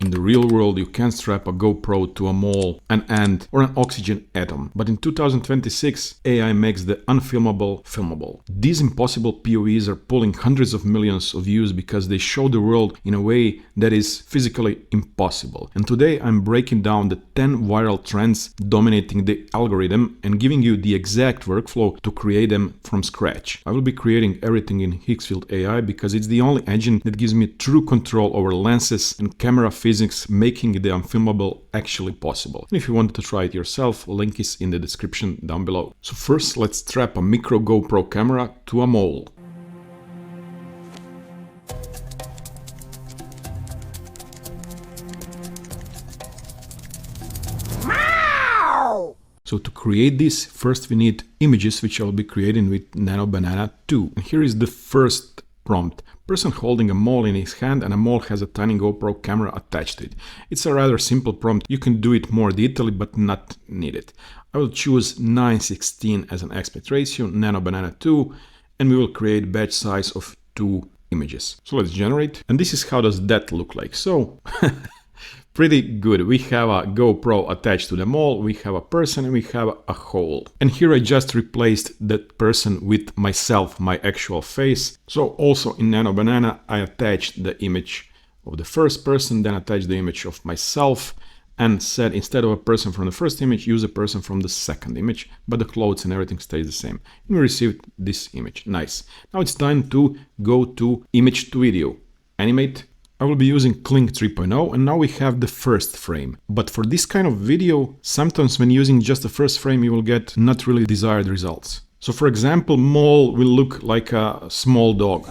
In the real world, you can strap a GoPro to a mole, an ant, or an oxygen atom. But in 2026, AI makes the unfilmable filmable. These impossible POVs are pulling hundreds of millions of views because they show the world in a way that is physically impossible. And today I'm breaking down the 10 viral trends dominating the algorithm and giving you the exact workflow to create them from scratch. I will be creating everything in Higgsfield AI because it's the only engine that gives me true control over lenses and camera physics, making the unfilmable actually possible. And if you want to try it yourself, link is in the description down below. So first, let's strap a micro GoPro camera to a mole. So to create this, first we need images, which I'll be creating with Nano Banana 2. And here is the first prompt. Person holding a mole in his hand, and a mole has a tiny GoPro camera attached to it. It's a rather simple prompt. You can do it more detailedly, but not needed. I will choose 9:16 as an aspect ratio, Nano Banana 2, and we will create batch size of 2 images. So let's generate. And this is how does that look like. So pretty good. We have a GoPro attached to the mole, we have a person, and we have a hole. And here I just replaced that person with myself, my actual face. So also in Nano Banana, I attached the image of the first person, then attached the image of myself, and said instead of a person from the first image, use a person from the second image, but the clothes and everything stays the same. And we received this image. Nice. Now it's time to go to image to video. Animate. I will be using Kling 3.0, and now we have the first frame. But for this kind of video, sometimes when using just the first frame, you will get not really desired results. So for example, mole will look like a small dog.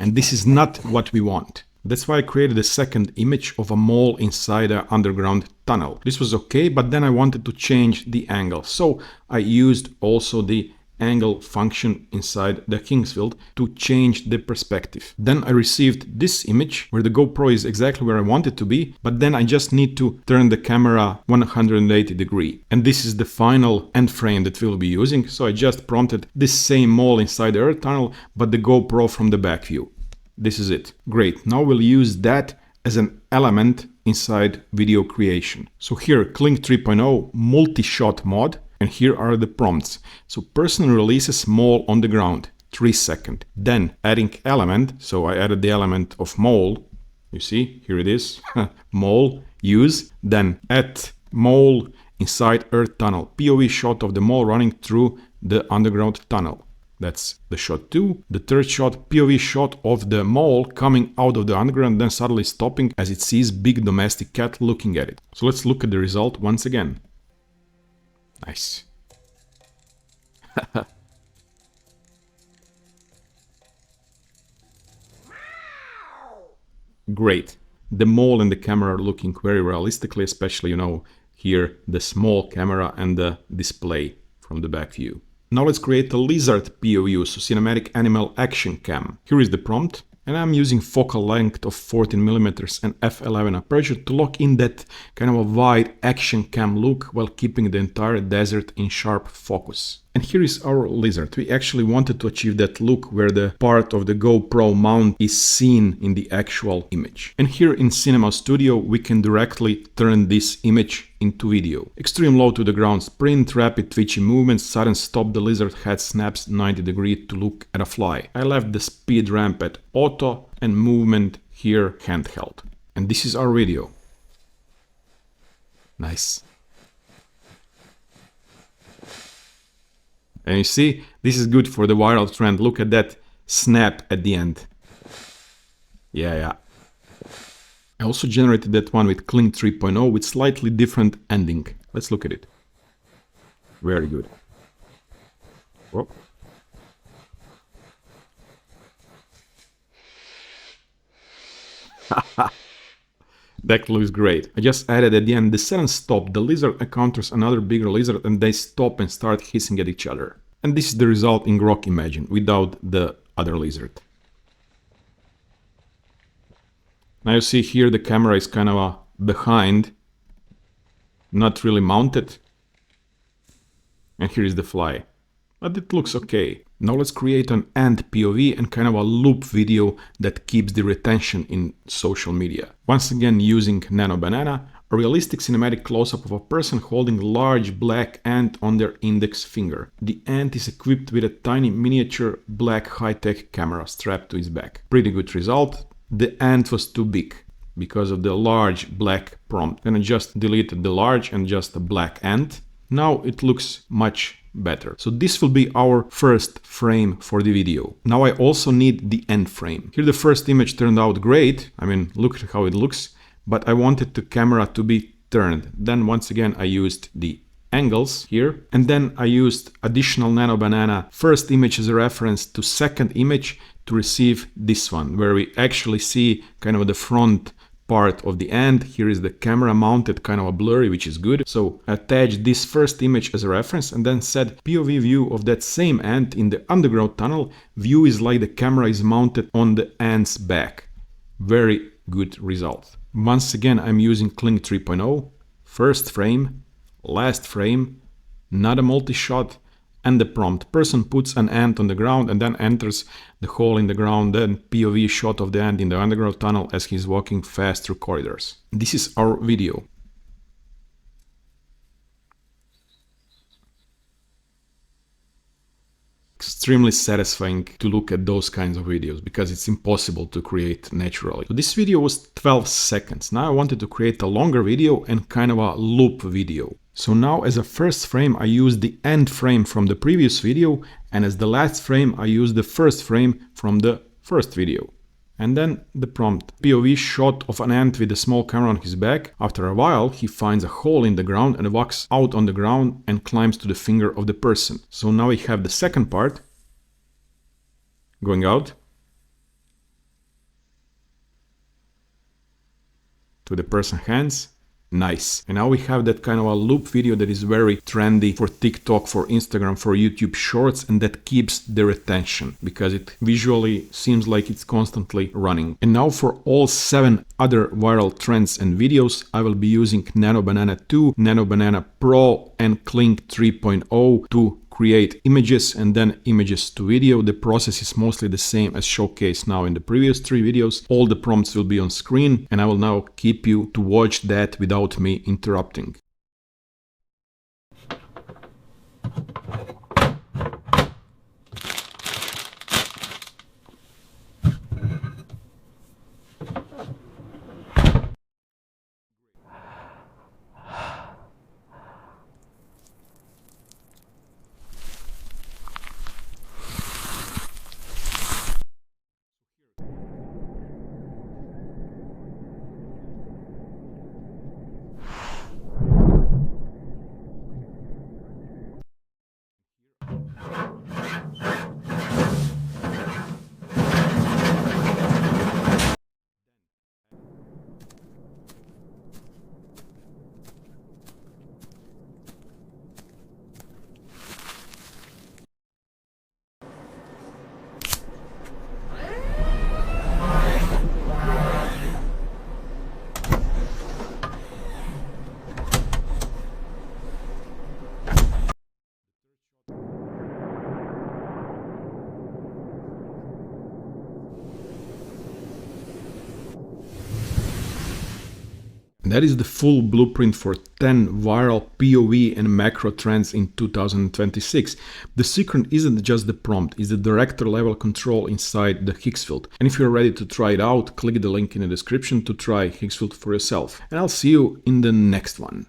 And this is not what we want. That's why I created a second image of a mole inside an underground tunnel. This was okay, but then I wanted to change the angle. So I used also the angle function inside the Higgsfield to change the perspective. Then I received this image where the GoPro is exactly where I want it to be, but then I just need to turn the camera 180 degrees. And this is the final end frame that we'll be using. So I just prompted this same mole inside the earth tunnel, but the GoPro from the back view. This is it. Great. Now we'll use that as an element inside video creation. So here, Kling 3.0 multi-shot mod. And here are the prompts. So person releases mole on the ground, 3 seconds. Then adding element, so I added the element of mole. You see, here it is, mole, use. Then add mole inside earth tunnel. POV shot of the mole running through the underground tunnel. That's the shot 2. The third shot, POV shot of the mole coming out of the underground, then suddenly stopping as it sees big domestic cat looking at it. So let's look at the result once again. Nice. Great. The mole and the camera are looking very realistically, especially, you know, here the small camera and the display from the back view. Now let's create a lizard POV, so cinematic animal action cam. Here is the prompt. And I'm using focal length of 14mm and f11 aperture to lock in that kind of a wide action cam look while keeping the entire desert in sharp focus. And here is our lizard. We actually wanted to achieve that look where the part of the GoPro mount is seen in the actual image. And here in Cinema Studio, we can directly turn this image into video. Extreme low to the ground sprint, rapid twitchy movements, sudden stop, the lizard head snaps 90 degrees to look at a fly. I left the speed ramp at auto and movement here handheld. And this is our video. Nice. And you see, this is good for the viral trend. Look at that snap at the end. Yeah. I also generated that one with Kling 3.0 with slightly different ending. Let's look at it. Very good. Whoa. That looks great. I just added at the end the sudden stop. The lizard encounters another bigger lizard and they stop and start hissing at each other. And this is the result in Grok Imagine without the other lizard. Now you see here the camera is kind of behind, not really mounted. And here is the fly. But it looks okay. Now let's create an end POV and kind of a loop video that keeps the retention in social media. Once again using Nano Banana, a realistic cinematic close-up of a person holding a large black ant on their index finger. The ant is equipped with a tiny miniature black high-tech camera strapped to its back. Pretty good result. The ant was too big because of the large black prompt. And I just deleted the large and just the black ant. Now it looks much better. So this will be our first frame for the video. Now I also need the end frame. Here the first image turned out great. I mean, look at how it looks, but I wanted the camera to be turned. Then once again, I used the angles here, and then I used additional Nano Banana first image as a reference to second image to receive this one, where we actually see kind of the front part of the end. Here is the camera mounted, kind of a blurry, which is good. So attach this first image as a reference and then set POV view of that same ant in the underground tunnel. View is like the camera is mounted on the ant's back. Very good result. Once again, I'm using Kling 3.0, first frame, last frame, not a multi-shot, and the prompt. Person puts an ant on the ground and then enters the hole in the ground, then POV shot of the ant in the underground tunnel as he's walking fast through corridors. This is our video. Extremely satisfying to look at those kinds of videos because it's impossible to create naturally. So this video was 12 seconds. Now I wanted to create a longer video and kind of a loop video. So now as a first frame, I use the end frame from the previous video, and as the last frame, I use the first frame from the first video. And then the prompt, POV shot of an ant with a small camera on his back. After a while, he finds a hole in the ground and walks out on the ground and climbs to the finger of the person. So now we have the second part going out to the person's hands. Nice. And now we have that kind of a loop video that is very trendy for TikTok, for Instagram, for YouTube Shorts, and that keeps the retention because it visually seems like it's constantly running. And now for all 7 other viral trends and videos, I will be using Nano Banana 2, Nano Banana Pro, and Kling 3.0 to create images and then images to video. The process is mostly the same as showcased now in the previous 3 videos. All the prompts will be on screen and I will now keep you to watch that without me interrupting. That is the full blueprint for 10 viral POV and macro trends in 2026. The secret isn't just the prompt, it's the director level control inside the Higgsfield. And if you're ready to try it out, click the link in the description to try Higgsfield for yourself. And I'll see you in the next one.